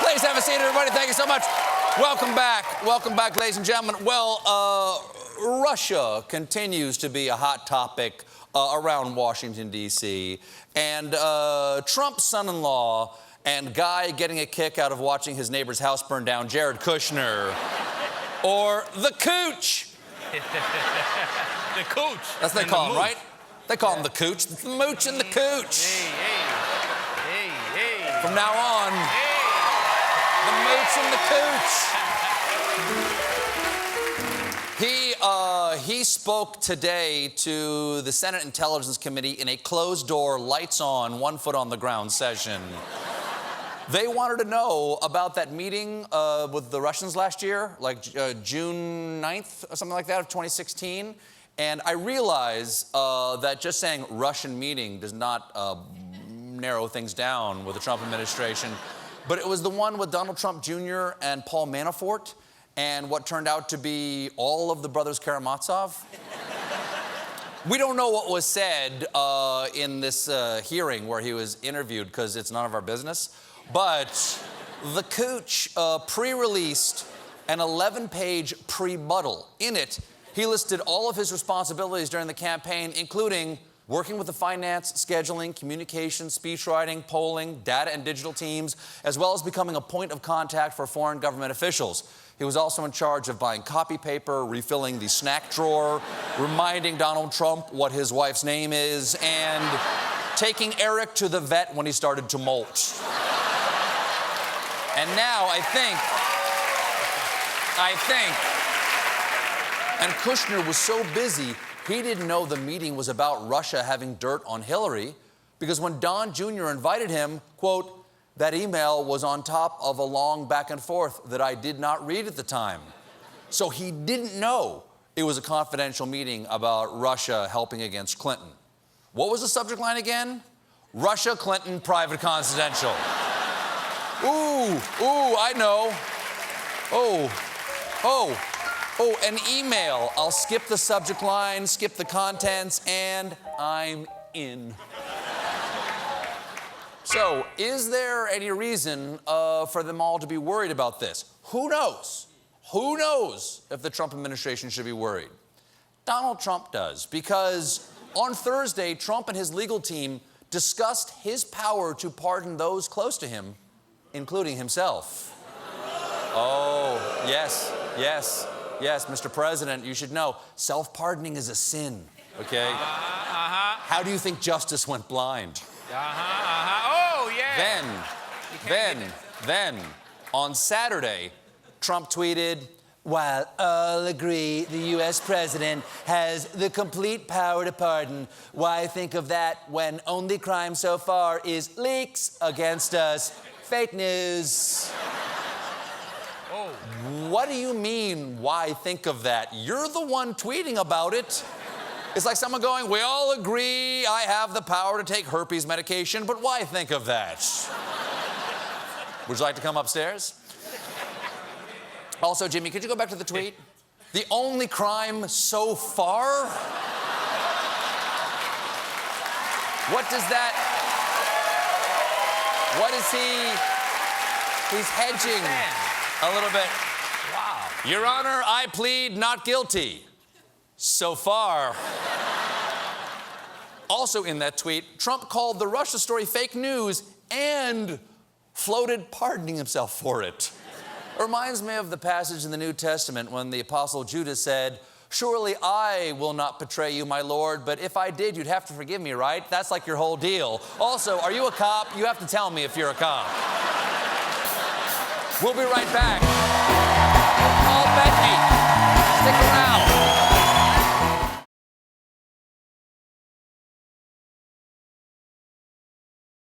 Please have a seat, everybody. Thank you so much. Welcome back. Welcome back, ladies and gentlemen. Well, Russia continues to be a hot topic around Washington, D.C. And Trump's son-in-law and guy getting a kick out of watching his neighbor's house burn down, Jared Kushner, or the Cooch. The Cooch. That's what they call him, right? They call him the Cooch. The Mooch and the Cooch. Hey. From now on, the Mooch and the Cooch. He spoke today to the Senate Intelligence Committee in a closed-door, lights-on, one-foot-on-the-ground session. They wanted to know about that meeting with the Russians last year, like June 9th or something like that of 2016. And I realize that just saying Russian meeting does not narrow things down with the Trump administration. But it was the one with Donald Trump Jr. and Paul Manafort and what turned out to be all of the brothers Karamazov. We don't know what was said in this hearing where he was interviewed because it's none of our business. But the Cooch pre-released an 11-page pre-buttal. In it, he listed all of his responsibilities during the campaign, including working with the finance, scheduling, communication, speechwriting, polling, data and digital teams, as well as becoming a point of contact for foreign government officials. He was also in charge of buying copy paper, refilling the snack drawer, reminding Donald Trump what his wife's name is, and taking Eric to the vet when he started to molt. And now I think, and Kushner was so busy, he didn't know the meeting was about Russia having dirt on Hillary, because when Don Jr. invited him, quote, that email was on top of a long back and forth that I did not read at the time. So he didn't know it was a confidential meeting about Russia helping against Clinton. What was the subject line again? Russia, Clinton, private, confidential. Ooh, I know. An email. I'll skip the subject line, skip the contents, and I'm in. So, is there any reason for them all to be worried about this? Who knows? Who knows if the Trump administration should be worried? Donald Trump does, because on Thursday, Trump and his legal team discussed his power to pardon those close to him, including himself. Oh, yes, Mr. President, you should know, self-pardoning is a sin, okay? How do you think justice went blind? Oh, yeah. Then, on Saturday, Trump tweeted, while all agree the U.S. president has the complete power to pardon, why think of that when only crime so far is leaks against us? Fake news. Oh. What do you mean, why think of that? You're the one tweeting about it. It's like someone going, we all agree I have the power to take herpes medication, but why think of that? Would you like to come upstairs? Also, Jimmy, could you go back to the tweet? The only crime so far? What does that... What is he... He's hedging a little bit. Wow. Your Honor, I plead not guilty. So far. Also in that tweet, Trump called the Russia story fake news and floated pardoning himself for it. It reminds me of the passage in the New Testament when the Apostle Judas said, surely I will not betray you, my Lord, but if I did, you'd have to forgive me, right? That's like your whole deal. Also, are you a cop? You have to tell me if you're a cop. We'll be right back. I'll bet 8.